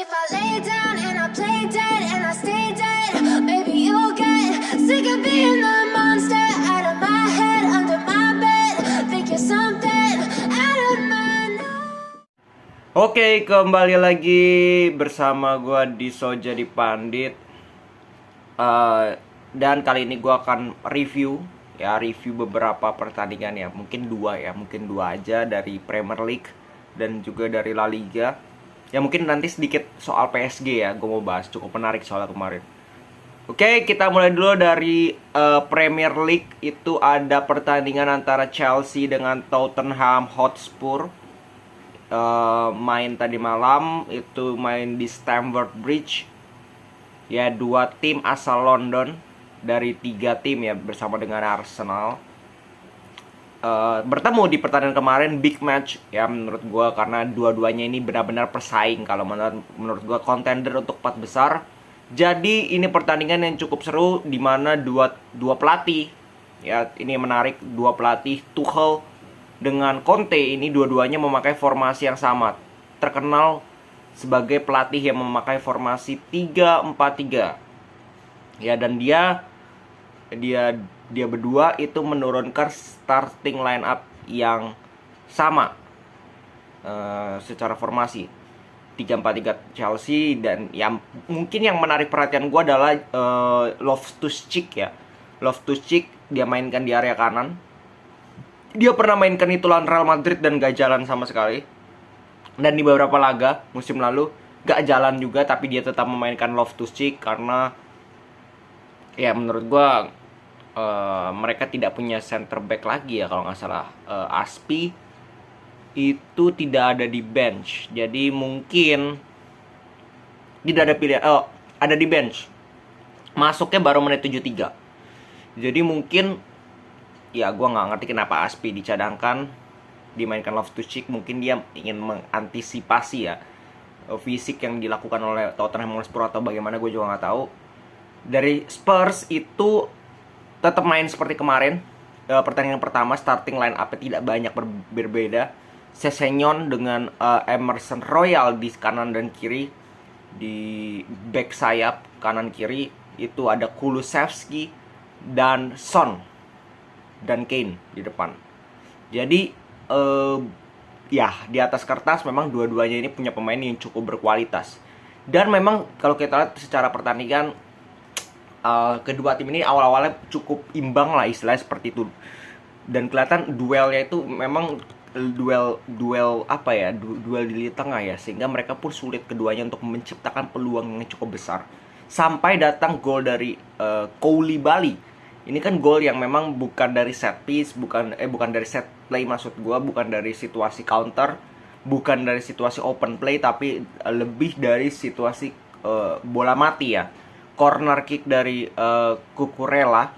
if I lay down and I play dead and I stay dead, maybe you'll get sick of being the monster out of my head, under my bed. Think you're something out of my mind. Oke, kembali lagi bersama gua di So Jadi Pandit. Dan kali ini gua akan review beberapa pertandingan ya, mungkin dua aja dari Premier League dan juga dari La Liga. Ya mungkin nanti sedikit soal PSG ya, gue mau bahas, cukup menarik soalnya kemarin. Oke, kita mulai dulu dari Premier League. Itu ada pertandingan antara Chelsea dengan Tottenham Hotspur. Main tadi malam, itu main di Stamford Bridge. Ya, dua tim asal London dari 3 tim ya, bersama dengan Arsenal. Bertemu di pertandingan kemarin, big match ya menurut gue, karena dua-duanya ini benar-benar persaing. Kalau menurut gue contender untuk 4 besar. Jadi ini pertandingan yang cukup seru, dimana dua pelatih ya, ini menarik, dua pelatih Tuchel dengan Conte ini dua-duanya memakai formasi yang sama. Terkenal sebagai pelatih yang memakai formasi 3-4-3 ya, dan dia berdua itu menurunkan starting line up yang sama secara formasi 3-4-3 Chelsea. Dan yang mungkin yang menarik perhatian gue adalah Loftus-Cheek ya. Loftus-Cheek dia mainkan di area kanan. Dia pernah mainkan itu lawan Real Madrid dan gak jalan sama sekali. Dan di beberapa laga musim lalu gak jalan juga, tapi dia tetap memainkan Loftus-Cheek karena ya menurut gue mereka tidak punya center back lagi ya, kalau nggak salah. Aspi itu tidak ada di bench, jadi mungkin tidak ada pilihan. Ada di bench, masuknya baru menit 73. Jadi mungkin ya gue nggak ngerti kenapa Aspi dicadangkan, dimainkan Loftus-Cheek. Mungkin dia ingin mengantisipasi ya fisik yang dilakukan oleh Tottenham Hotspur atau bagaimana, gue juga nggak tahu. Dari Spurs itu tetap main seperti kemarin. Pertandingan pertama starting line up tidak banyak berbeda. Sessegnon dengan Emerson Royal di kanan dan kiri. Di back sayap kanan kiri itu ada Kulusevski dan Son dan Kane di depan. Jadi ya di atas kertas memang dua-duanya ini punya pemain yang cukup berkualitas. Dan memang kalau kita lihat secara pertandingan, kedua tim ini awal-awalnya cukup imbang lah, istilahnya seperti itu. Dan kelihatan duelnya itu memang duel apa ya, duel di lini tengah ya, sehingga mereka pun sulit keduanya untuk menciptakan peluang yang cukup besar. Sampai datang gol dari Koulibaly. Ini kan gol yang memang bukan dari set piece, bukan dari set play maksud gua, bukan dari situasi counter, bukan dari situasi open play, tapi lebih dari situasi bola mati ya. Corner kick dari Cucurella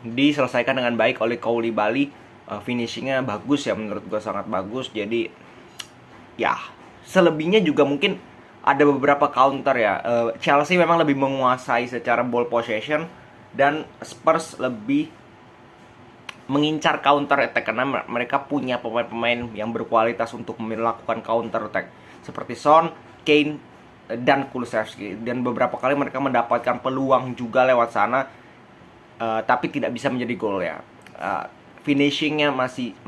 diselesaikan dengan baik oleh Koulibaly. Finishingnya bagus ya, menurut gue sangat bagus. Jadi ya selebihnya juga mungkin ada beberapa counter ya. Chelsea memang lebih menguasai secara ball possession, dan Spurs lebih mengincar counter attack karena mereka punya pemain-pemain yang berkualitas untuk melakukan counter attack seperti Son, Kane, dan Kulusevski. Dan beberapa kali mereka mendapatkan peluang juga lewat sana, tapi tidak bisa menjadi gol ya. Finishingnya masih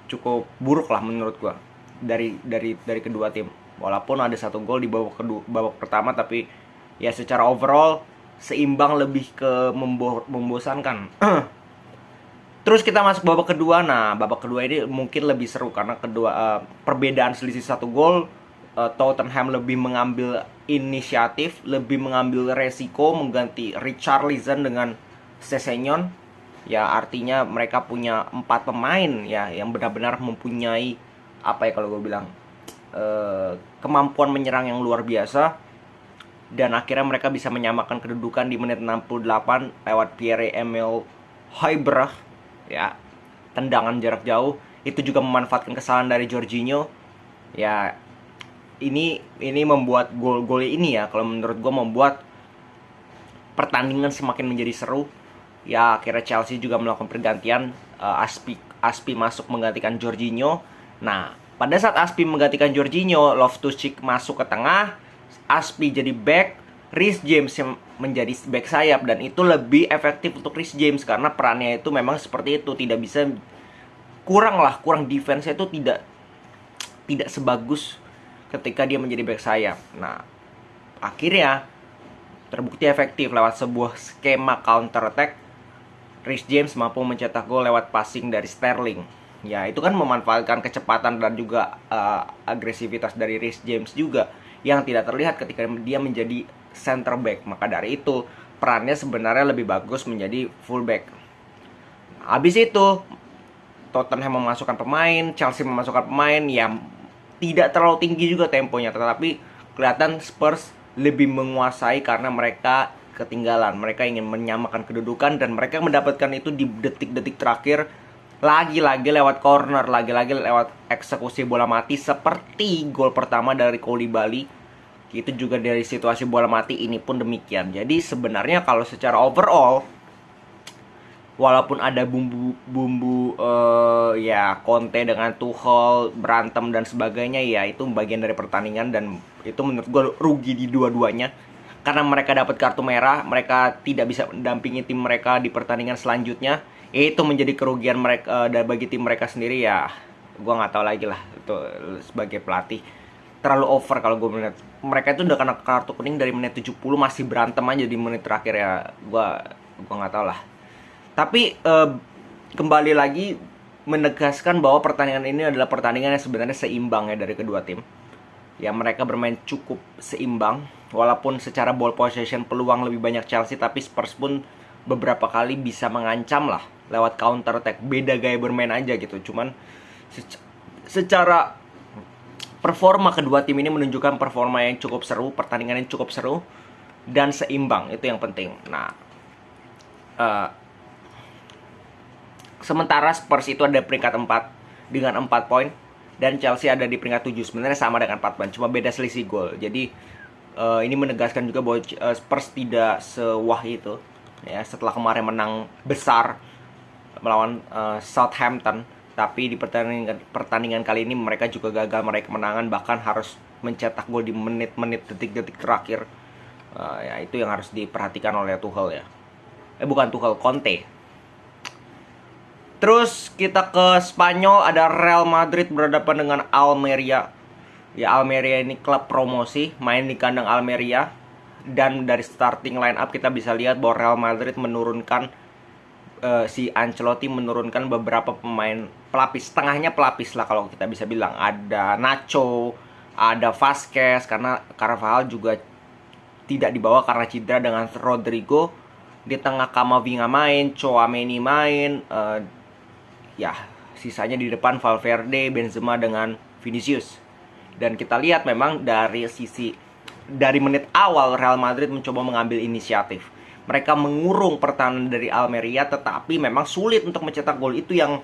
cukup buruk lah menurut gua dari kedua tim. Walaupun ada 1 gol di babak pertama, tapi ya secara overall seimbang, lebih ke membosankan. Terus kita masuk babak kedua. Nah, babak kedua ini mungkin lebih seru karena perbedaan selisih 1 gol. Tottenham lebih mengambil inisiatif, lebih mengambil resiko mengganti Richarlison dengan Sessegnon. Ya artinya mereka punya 4 pemain ya yang benar-benar mempunyai apa ya, kalau gue bilang kemampuan menyerang yang luar biasa. Dan akhirnya mereka bisa menyamakan kedudukan di menit 68 lewat Pierre-Emile Højbjerg ya, tendangan jarak jauh. Itu juga memanfaatkan kesalahan dari Jorginho. Ya ini membuat gol ini ya, kalau menurut gue membuat pertandingan semakin menjadi seru. Ya akhirnya Chelsea juga melakukan pergantian, Aspi masuk menggantikan Jorginho. Nah Pada saat Aspi menggantikan Jorginho, Loftus-Cheek masuk ke tengah, Aspi jadi back, Reece James yang menjadi back sayap, dan itu lebih efektif untuk Reece James karena perannya itu memang seperti itu, tidak bisa kurang defense-nya itu tidak sebagus ketika dia menjadi back sayap. Nah, akhirnya terbukti efektif lewat sebuah skema counter attack. Reece James mampu mencetak gol lewat passing dari Sterling. Ya, itu kan memanfaatkan kecepatan dan juga agresivitas dari Reece James juga yang tidak terlihat ketika dia menjadi center back. Maka dari itu, perannya sebenarnya lebih bagus menjadi fullback. Habis itu, Tottenham memasukkan pemain, Chelsea memasukkan pemain yang tidak terlalu tinggi juga temponya, tetapi kelihatan Spurs lebih menguasai karena mereka ketinggalan. Mereka ingin menyamakan kedudukan dan mereka mendapatkan itu di detik-detik terakhir. Lagi-lagi lewat corner, lagi-lagi lewat eksekusi bola mati seperti gol pertama dari Koulibaly. Itu juga dari situasi bola mati ini pun demikian. Jadi sebenarnya kalau secara overall, walaupun ada bumbu-bumbu ya Conte dengan Tuchel berantem dan sebagainya, ya itu bagian dari pertandingan dan itu menurut gue rugi di dua-duanya. Karena mereka dapat kartu merah, mereka tidak bisa mendampingi tim mereka di pertandingan selanjutnya. Itu menjadi kerugian mereka dan bagi tim mereka sendiri. Ya gue nggak tahu lagi lah, itu sebagai pelatih terlalu over kalau gue melihat. Mereka itu udah kena kartu kuning dari menit 70 masih berantem aja di menit terakhir. Ya gue nggak tahu lah. Tapi kembali lagi menegaskan bahwa pertandingan ini adalah pertandingan yang sebenarnya seimbang ya dari kedua tim. Ya mereka bermain cukup seimbang. Walaupun secara ball possession peluang lebih banyak Chelsea, tapi Spurs pun beberapa kali bisa mengancam lah lewat counter attack. Beda gaya bermain aja gitu. Cuman secara performa kedua tim ini menunjukkan performa yang cukup seru, pertandingan yang cukup seru dan seimbang. Itu yang penting. Nah, sementara Spurs itu ada peringkat 4 dengan 4 poin dan Chelsea ada di peringkat 7. Sebenarnya sama dengan 4 poin, cuma beda selisih gol. Jadi ini menegaskan juga bahwa Spurs tidak sewah itu ya setelah kemarin menang besar melawan Southampton. Tapi di pertandingan kali ini mereka juga gagal meraih kemenangan, bahkan harus mencetak gol di menit-menit detik-detik terakhir. Ya itu yang harus diperhatikan oleh Tuchel ya. Bukan Tuchel, Conte. Terus kita ke Spanyol, ada Real Madrid berhadapan dengan Almeria. Ya Almeria ini klub promosi, main di kandang Almeria. Dan dari starting line up kita bisa lihat bahwa Real Madrid menurunkan si Ancelotti menurunkan beberapa pemain pelapis, tengahnya pelapis lah kalau kita bisa bilang. Ada Nacho, ada Vasquez, karena Carvajal juga tidak dibawa karena cedera dengan Rodrigo. Di tengah Camavinga main, Tchouaméni main, ya sisanya di depan Valverde, Benzema dengan Vinicius. Dan kita lihat memang dari menit awal Real Madrid mencoba mengambil inisiatif. Mereka mengurung pertahanan dari Almeria, tetapi memang sulit untuk mencetak gol. Itu yang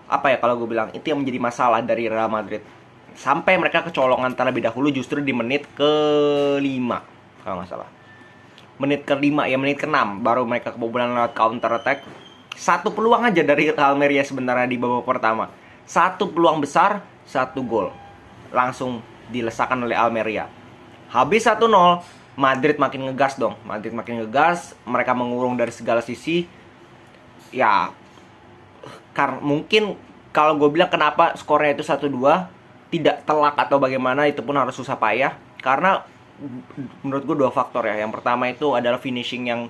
kalau gue bilang itu yang menjadi masalah dari Real Madrid. Sampai mereka kecolongan terlebih dahulu justru di menit ke-5 kalau nggak salah. Menit ke-5 ya, menit ke-6 baru mereka kebobolan lewat counter attack. Satu peluang aja dari Almeria sebenarnya di babak pertama. Satu peluang besar, satu gol. Langsung dilesakan oleh Almeria. Habis 1-0, Madrid makin ngegas dong. Mereka mengurung dari segala sisi. Ya, mungkin kalau gue bilang kenapa skornya itu 1-2, tidak telak atau bagaimana, itu pun harus susah payah. Karena menurut gue 2 faktor ya. Yang pertama itu adalah finishing yang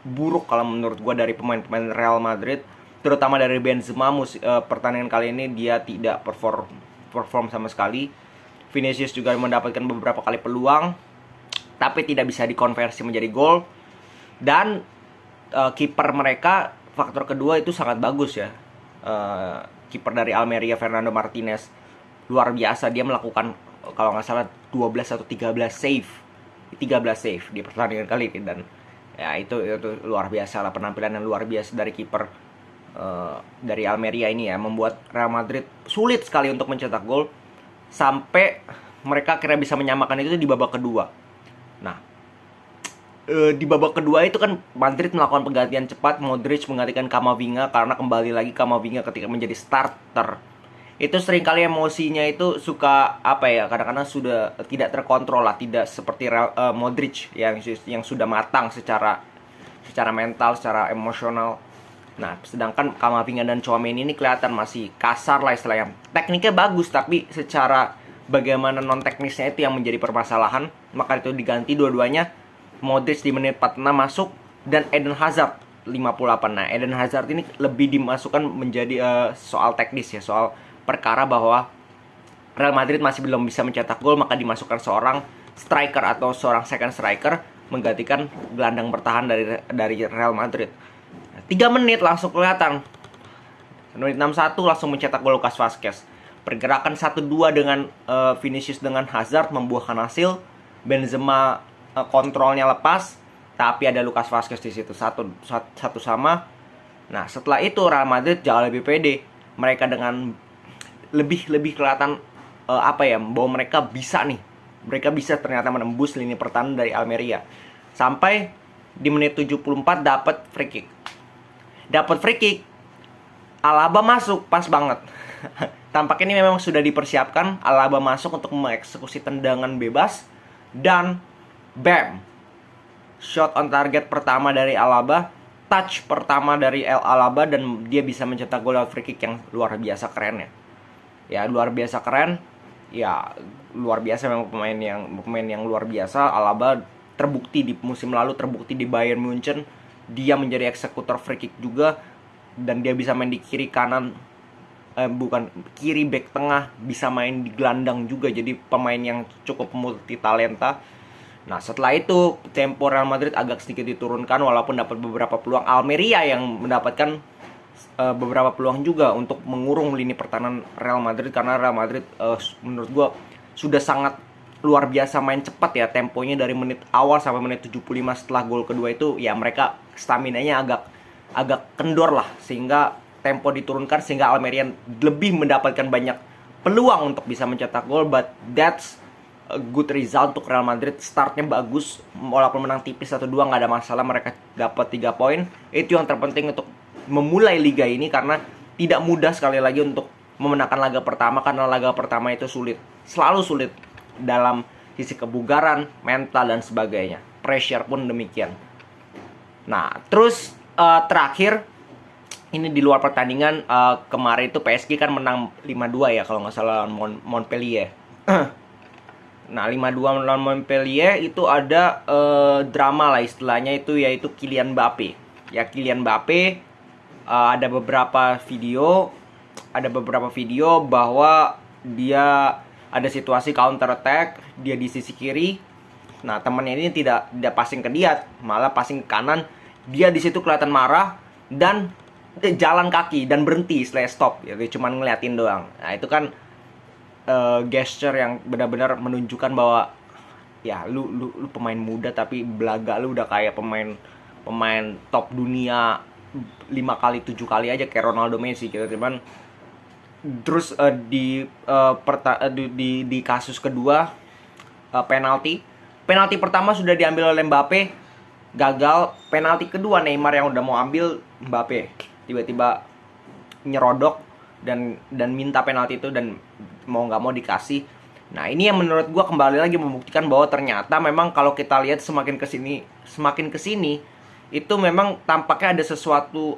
buruk kalau menurut gue dari pemain-pemain Real Madrid, terutama dari Benzema. Pertandingan kali ini dia tidak perform sama sekali. Vinicius juga mendapatkan beberapa kali peluang, tapi tidak bisa dikonversi menjadi gol. Dan kiper mereka, faktor kedua itu sangat bagus ya. Kiper dari Almeria, Fernando Martinez, luar biasa. Dia melakukan kalau nggak salah 12 atau 13 save di pertandingan kali ini. Dan ya itu luar biasa lah, penampilan yang luar biasa dari kiper dari Almeria ini ya, membuat Real Madrid sulit sekali untuk mencetak gol sampai mereka akhirnya bisa menyamakan itu di babak kedua. Nah, di babak kedua itu kan Madrid melakukan penggantian cepat. Modric menggantikan Camavinga karena kembali lagi Camavinga ketika menjadi starter itu seringkali emosinya itu suka apa ya, kadang-kadang sudah tidak terkontrol lah, tidak seperti Modric yang sudah matang secara mental, secara emosional. Nah, sedangkan Kamavinga dan Tchouaméni ini kelihatan masih kasar lah istilahnya. Tekniknya bagus, tapi secara bagaimana non teknisnya itu yang menjadi permasalahan. Maka itu diganti dua-duanya. Modric di menit 46 masuk dan Eden Hazard 58. Nah, Eden Hazard ini lebih dimasukkan menjadi soal teknis ya, soal perkara bahwa Real Madrid masih belum bisa mencetak gol, maka dimasukkan seorang striker atau seorang second striker menggantikan gelandang bertahan dari Real Madrid. 3 menit langsung kelihatan. Menit 61 langsung mencetak gol Lucas Vazquez. Pergerakan 1-2 dengan Vinicius dengan Hazard membuahkan hasil. Benzema kontrolnya lepas, tapi ada Lucas Vazquez di situ, satu sama. Nah, setelah itu Real Madrid jauh lebih pede. Mereka dengan lebih kelihatan bahwa mereka bisa nih. Mereka bisa ternyata menembus lini pertahanan dari Almeria. Sampai di menit 74 dapat free kick. Alaba masuk pas banget. Tampaknya ini memang sudah dipersiapkan. Alaba masuk untuk mengeksekusi tendangan bebas dan bam, shot on target pertama dari Alaba, touch pertama dari Alaba, dan dia bisa mencetak gol free kick yang luar biasa keren ya. Ya, luar biasa keren. Ya, luar biasa memang pemain yang luar biasa. Alaba terbukti di musim lalu, terbukti di Bayern Munchen. Dia menjadi eksekutor free kick juga, dan dia bisa main di kiri kanan, kiri back tengah, bisa main di gelandang juga. Jadi pemain yang cukup multi talenta. Nah, setelah itu tempo Real Madrid agak sedikit diturunkan, walaupun dapat beberapa peluang. Almeria yang mendapatkan beberapa peluang juga untuk mengurung lini pertahanan Real Madrid, karena Real Madrid menurut gue sudah sangat luar biasa main cepat ya. Temponya dari menit awal sampai menit 75 setelah gol kedua itu ya, mereka staminanya agak kendor lah, sehingga tempo diturunkan, sehingga Almeria lebih mendapatkan banyak peluang untuk bisa mencetak gol. But that's a good result untuk Real Madrid. Startnya bagus, walaupun menang tipis 1-2 nggak ada masalah, mereka dapat 3 poin. Itu yang terpenting untuk memulai liga ini, karena tidak mudah sekali lagi untuk memenangkan laga pertama, karena laga pertama itu sulit, selalu sulit dalam sisi kebugaran, mental dan sebagainya. Pressure pun demikian. Nah, terus terakhir ini di luar pertandingan, kemarin itu PSG kan menang 5-2 ya kalau nggak salah Montpellier. Nah, 5-2 melawan Montpellier itu ada drama lah istilahnya, itu yaitu Kylian Mbappe. Ya, Kylian Mbappe ada beberapa video bahwa dia ada situasi counter attack, dia di sisi kiri. Nah, temannya ini tidak passing ke dia, malah passing ke kanan. Dia di situ kelihatan marah dan jalan kaki dan berhenti setelah stop, ya cuman ngeliatin doang. Nah, itu kan gesture yang benar-benar menunjukkan bahwa ya lu pemain muda tapi belaga lu udah kayak pemain top dunia 5 kali 7 kali aja kayak Ronaldo, Messi gitu. Cuman terus di kasus kedua, penalti pertama sudah diambil oleh Mbappe, gagal. Penalti kedua Neymar yang udah mau ambil, Mbappe tiba-tiba nyerodok dan minta penalti itu, dan mau nggak mau dikasih. Nah, ini yang menurut gue kembali lagi membuktikan bahwa ternyata memang kalau kita lihat semakin kesini itu memang tampaknya ada sesuatu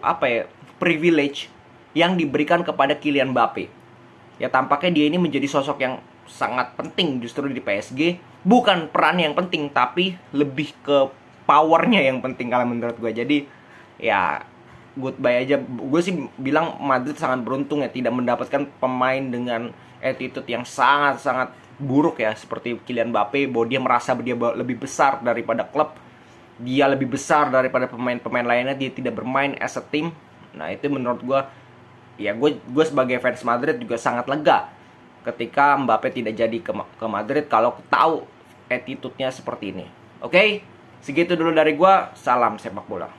privilege yang diberikan kepada Kylian Mbappe. Ya, tampaknya dia ini menjadi sosok yang sangat penting justru di PSG. Bukan peran yang penting, tapi lebih ke powernya yang penting kalau menurut gue. Jadi ya goodbye aja. Gue sih bilang Madrid sangat beruntung ya tidak mendapatkan pemain dengan attitude yang sangat-sangat buruk ya seperti Kylian Mbappe, bahwa dia merasa dia lebih besar daripada klub, dia lebih besar daripada pemain-pemain lainnya, dia tidak bermain as a team. Nah, itu menurut gue ya, gue sebagai fans Madrid juga sangat lega ketika Mbappe tidak jadi ke Madrid kalau tahu attitude-nya seperti ini. Oke, segitu dulu dari gue. Salam sepak bola.